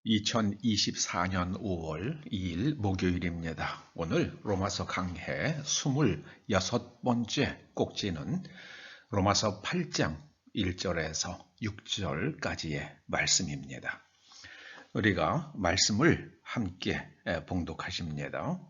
2024년 5월 2일 목요일입니다. 오늘 로마서 강해 26번째 꼭지는 로마서 8장 1절에서 6절까지의 말씀입니다. 우리가 말씀을 함께 봉독하십니다.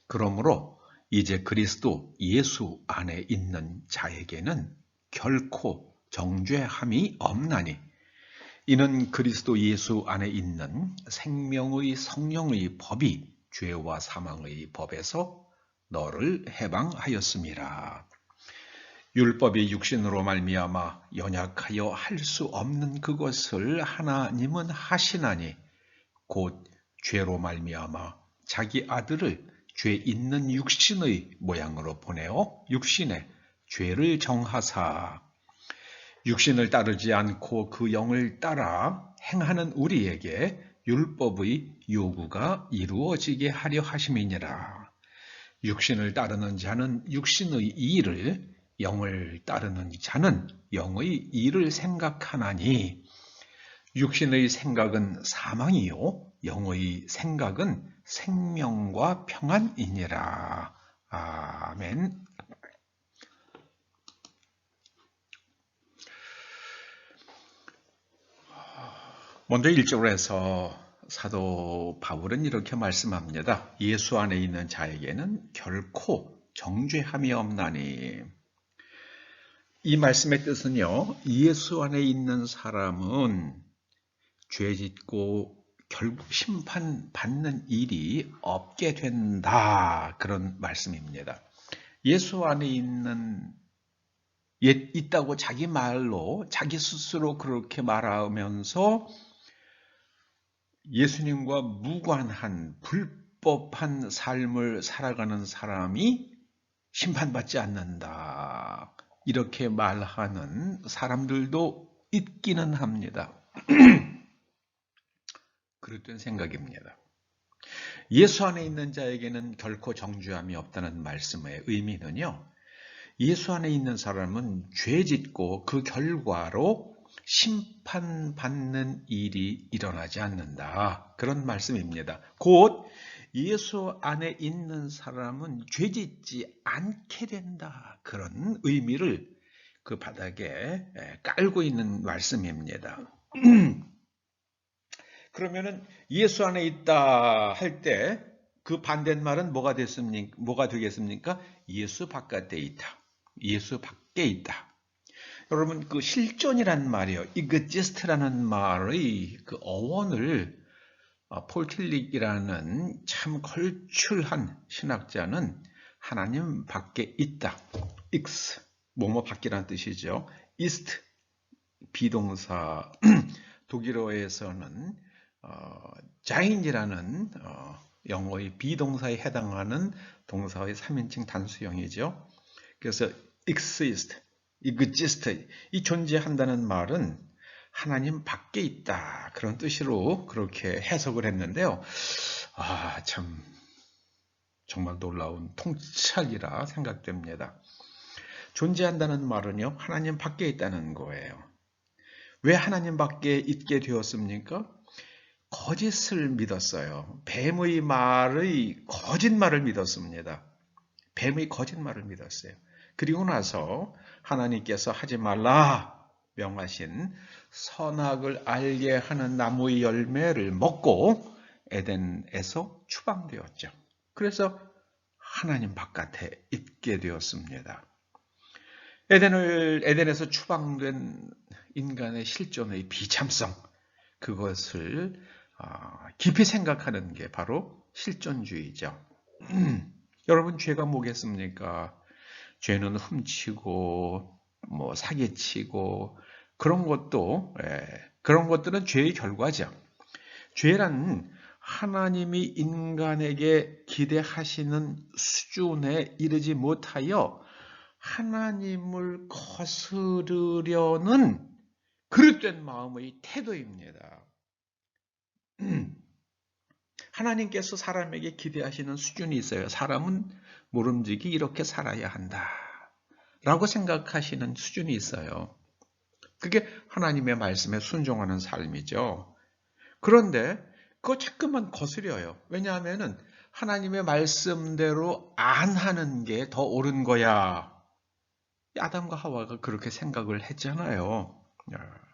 그러므로 이제 그리스도 예수 안에 있는 자에게는 결코 정죄함이 없나니 이는 그리스도 예수 안에 있는 생명의 성령의 법이 죄와 사망의 법에서 너를 해방하였음이라. 율법이 육신으로 말미암아 연약하여 할 수 없는 그것을 하나님은 하시나니 곧 죄로 말미암아 자기 아들을 죄 있는 육신의 모양으로 보내어 육신에 죄를 정하사 육신을 따르지 않고 그 영을 따라 행하는 우리에게 율법의 요구가 이루어지게 하려 하심이니라. 육신을 따르는 자는 육신의 일을, 영을 따르는 자는 영의 일을 생각하나니 육신의 생각은 사망이요 영의 생각은 생명과 평안이니라. 아멘. 먼저 1절에서 사도 바울은 이렇게 말씀합니다. 예수 안에 있는 자에게는 결코 정죄함이 없나니. 이 말씀의 뜻은요, 예수 안에 있는 사람은 죄짓고 결국 심판받는 일이 없게 된다. 그런 말씀입니다. 예수 안에 있다고 자기 말로, 자기 스스로 그렇게 말하면서 예수님과 무관한 불법한 삶을 살아가는 사람이 심판받지 않는다. 이렇게 말하는 사람들도 있기는 합니다. 그릇된 생각입니다. 예수 안에 있는 자에게는 결코 정죄함이 없다는 말씀의 의미는요, 예수 안에 있는 사람은 죄 짓고 그 결과로 심판받는 일이 일어나지 않는다. 그런 말씀입니다. 곧 예수 안에 있는 사람은 죄 짓지 않게 된다. 그런 의미를 그 바닥에 깔고 있는 말씀입니다. 그러면은 예수 안에 있다 할 때 그 반대말은 뭐가 되겠습니까? 예수 바깥에 있다. 예수 밖에 있다. 여러분, 그 실존이란 말이요. exist라는 말의 그 어원을 폴 틸릭이라는 참 걸출한 신학자는 하나님 밖에 있다. x, 뭐뭐 밖이라는 뜻이죠. ist, 비동사, 독일어에서는 자인이라는 영어의 비동사에 해당하는 동사의 3인칭 단수형이죠. 그래서 exist, 이 존재한다는 말은 하나님 밖에 있다. 그런 뜻으로 그렇게 해석을 했는데요. 참 정말 놀라운 통찰이라 생각됩니다. 존재한다는 말은요, 하나님 밖에 있다는 거예요. 왜 하나님 밖에 있게 되었습니까? 거짓을 믿었어요. 뱀의 말의 거짓말을 믿었습니다. 뱀의 거짓말을 믿었어요. 그리고 나서 하나님께서 하지 말라 명하신 선악을 알게 하는 나무의 열매를 먹고 에덴에서 추방되었죠. 그래서 하나님 바깥에 있게 되었습니다. 에덴에서 추방된 인간의 실존의 비참성, 그것을 깊이 생각하는 게 바로 실존주의죠. 여러분, 죄가 뭐겠습니까? 죄는 훔치고 사기치고 그런 것들은 죄의 결과죠. 죄란 하나님이 인간에게 기대하시는 수준에 이르지 못하여 하나님을 거스르려는 그릇된 마음의 태도입니다. 하나님께서 사람에게 기대하시는 수준이 있어요. 사람은 모름지기 이렇게 살아야 한다 라고 생각하시는 수준이 있어요. 그게 하나님의 말씀에 순종하는 삶이죠. 그런데 그거 자꾸만 거스려요. 왜냐하면은 하나님의 말씀대로 안 하는 게 더 옳은 거야. 아담과 하와가 그렇게 생각을 했잖아요.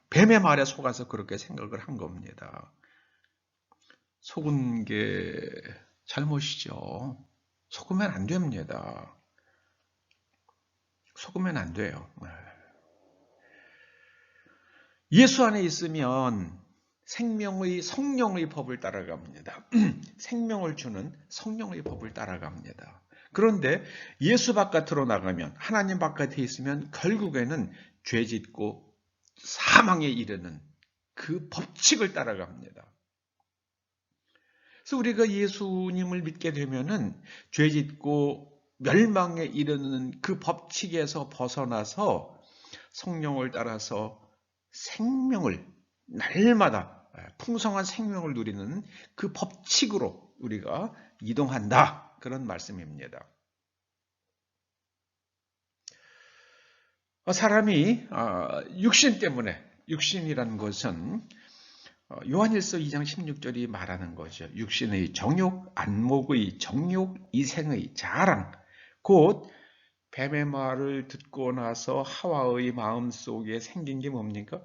뱀의 말에 속아서 그렇게 생각을 한 겁니다. 속은 게 잘못이죠. 속으면 안 됩니다. 속으면 안 돼요. 예수 안에 있으면 생명의 성령의 법을 따라갑니다. 생명을 주는 성령의 법을 따라갑니다. 그런데 예수 바깥으로 나가면, 하나님 바깥에 있으면 결국에는 죄짓고 사망에 이르는 그 법칙을 따라갑니다. 그래서 우리가 예수님을 믿게 되면은 죄짓고 멸망에 이르는 그 법칙에서 벗어나서 성령을 따라서 생명을 날마다 풍성한 생명을 누리는 그 법칙으로 우리가 이동한다. 그런 말씀입니다. 사람이 육신 때문에, 육신이라는 것은 요한일서 2장 16절이 말하는 거죠. 육신의 정욕, 안목의 정욕, 이생의 자랑, 곧 뱀의 말을 듣고 나서 하와의 마음속에 생긴 게 뭡니까?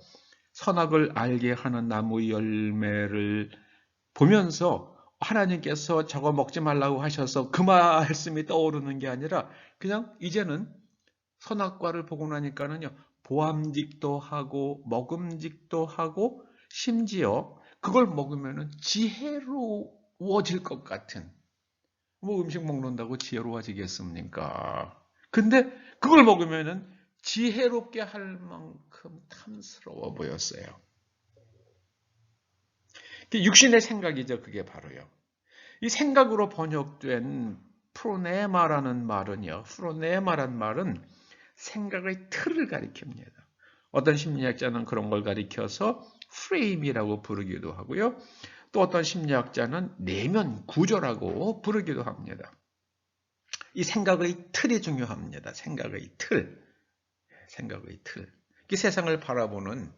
선악을 알게 하는 나무의 열매를 보면서 하나님께서 저거 먹지 말라고 하셔서 그 말씀이 떠오르는 게 아니라 그냥 이제는 선악과를 보고 나니까는요, 보암직도 하고 먹음직도 하고 심지어 그걸 먹으면 지혜로워질 것 같은, 뭐 음식 먹는다고 지혜로워지겠습니까? 근데 그걸 먹으면은 지혜롭게 할 만큼 탐스러워 보였어요. 육신의 생각이죠. 그게 바로요. 이 생각으로 번역된 프로네마라는 말은요. 프로네마란 말은 생각의 틀을 가리킵니다. 어떤 심리학자는 그런 걸 가리켜서 프레임이라고 부르기도 하고요. 또 어떤 심리학자는 내면 구조라고 부르기도 합니다. 이 생각의 틀이 중요합니다. 생각의 틀. 생각의 틀. 이 세상을 바라보는,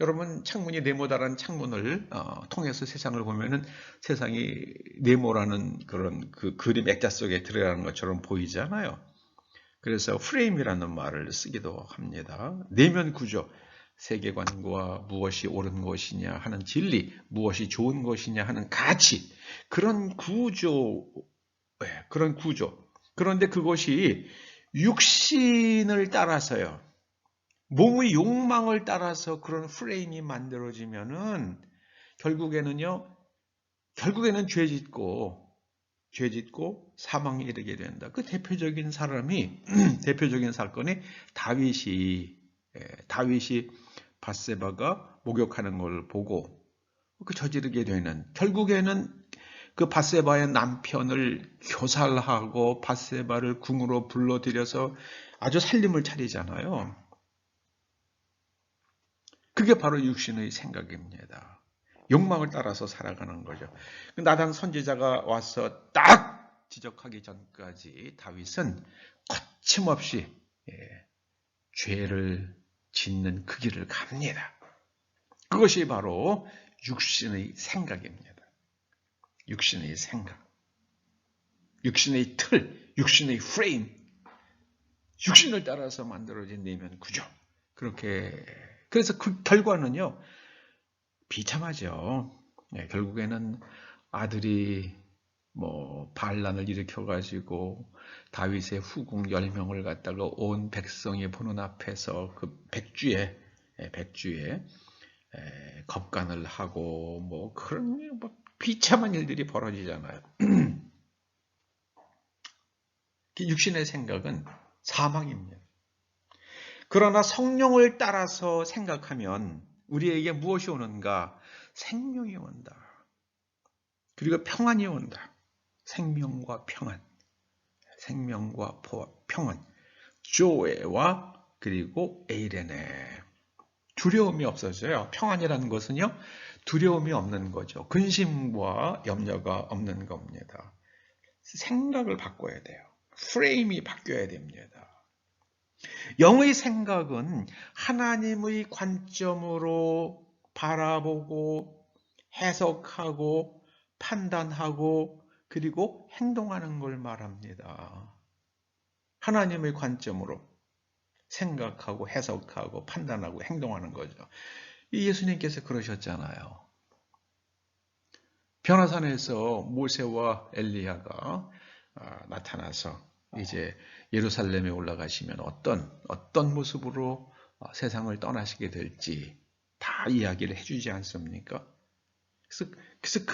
여러분 창문이 네모다라는 창문을 통해서 세상을 보면은 세상이 네모라는 그런 그 그림 액자 속에 들어가는 것처럼 보이잖아요. 그래서 프레임이라는 말을 쓰기도 합니다. 내면 구조, 세계관과 무엇이 옳은 것이냐 하는 진리, 무엇이 좋은 것이냐 하는 가치, 그런 구조, 그런 구조. 그런데 그것이 육신을 따라서요. 몸의 욕망을 따라서 그런 프레임이 만들어지면은 결국에는 죄짓고 사망에 이르게 된다. 그 대표적인 대표적인 사건이 다윗이 밧세바가 목욕하는 걸 보고 그 저지르게 되는, 결국에는 그 밧세바의 남편을 교살하고 밧세바를 궁으로 불러들여서 아주 살림을 차리잖아요. 그게 바로 육신의 생각입니다. 욕망을 따라서 살아가는 거죠. 나단 선지자가 와서 딱 지적하기 전까지 다윗은 거침없이 죄를 짓는 그 길을 갑니다. 그것이 바로 육신의 생각입니다. 육신의 생각, 육신의 틀, 육신의 프레임, 육신을 따라서 만들어진 내면 구조. 그래서 그 결과는요, 비참하죠. 결국에는 아들이 반란을 일으켜가지고 다윗의 후궁 10명을 갖다가 온 백성이 보는 앞에서 그 백주에 겁간을 하고 그런 비참한 일들이 벌어지잖아요. 육신의 생각은 사망입니다. 그러나 성령을 따라서 생각하면 우리에게 무엇이 오는가? 생명이 온다. 그리고 평안이 온다. 생명과 평안. 조에와 그리고 에이레네. 두려움이 없어져요. 평안이라는 것은요, 두려움이 없는 거죠. 근심과 염려가 없는 겁니다. 생각을 바꿔야 돼요. 프레임이 바뀌어야 됩니다. 영의 생각은 하나님의 관점으로 바라보고 해석하고 판단하고 그리고 행동하는 걸 말합니다. 하나님의 관점으로 생각하고 해석하고 판단하고 행동하는 거죠. 예수님께서 그러셨잖아요. 변화산에서 모세와 엘리야가 나타나서 이제 예루살렘에 올라가시면 어떤 모습으로 세상을 떠나시게 될지 다 이야기를 해주지 않습니까? 그래서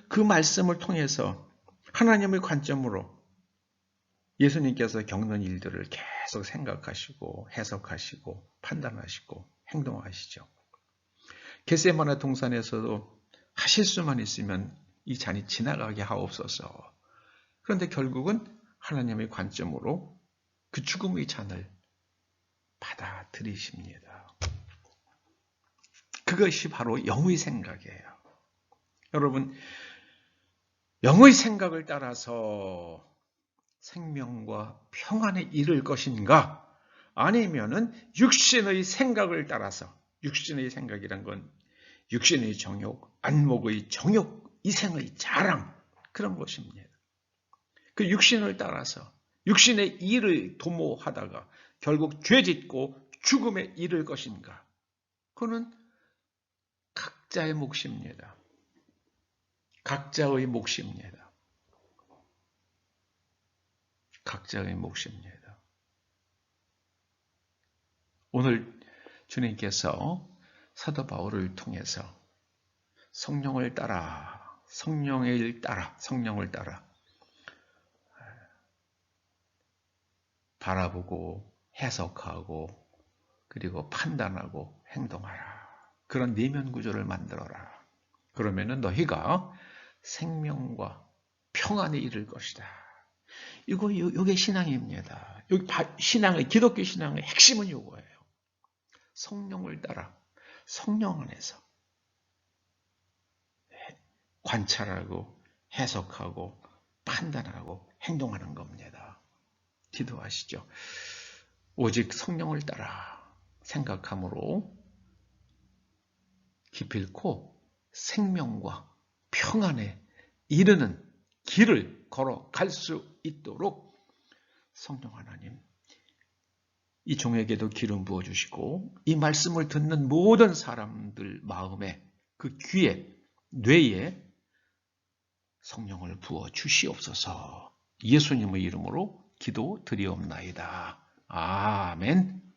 그 말씀을 통해서 하나님의 관점으로 예수님께서 겪는 일들을 계속 생각하시고 해석하시고 판단하시고 행동하시죠. 겟세마네 동산에서도 하실 수만 있으면 이 잔이 지나가게 하옵소서. 그런데 결국은 하나님의 관점으로 그 죽음의 잔을 받아들이십니다. 그것이 바로 영의 생각이에요. 여러분, 영의 생각을 따라서 생명과 평안에 이를 것인가? 아니면은 육신의 생각을 따라서, 육신의 생각이란 건 육신의 정욕, 안목의 정욕, 이생의 자랑, 그런 것입니다. 그 육신을 따라서 육신의 일을 도모하다가 결국 죄짓고 죽음에 이를 것인가? 그거는 각자의 몫입니다. 각자의 몫입니다. 각자의 몫입니다. 오늘 주님께서 사도 바울을 통해서 성령을 따라 바라보고 해석하고 그리고 판단하고 행동하라. 그런 내면 구조를 만들어라. 그러면은 너희가 생명과 평안에 이를 것이다. 이게 신앙입니다. 기독교 신앙의 핵심은 이거예요. 성령을 따라 성령 안에서 관찰하고 해석하고 판단하고 행동하는 겁니다. 기도하시죠. 오직 성령을 따라 생각함으로 기필코 생명과 평안에 이르는 길을 걸어갈 수 있도록 성령 하나님, 이 종에게도 기름 부어주시고 이 말씀을 듣는 모든 사람들 마음에, 그 귀에, 뇌에 성령을 부어주시옵소서. 예수님의 이름으로 기도드리옵나이다. 아멘.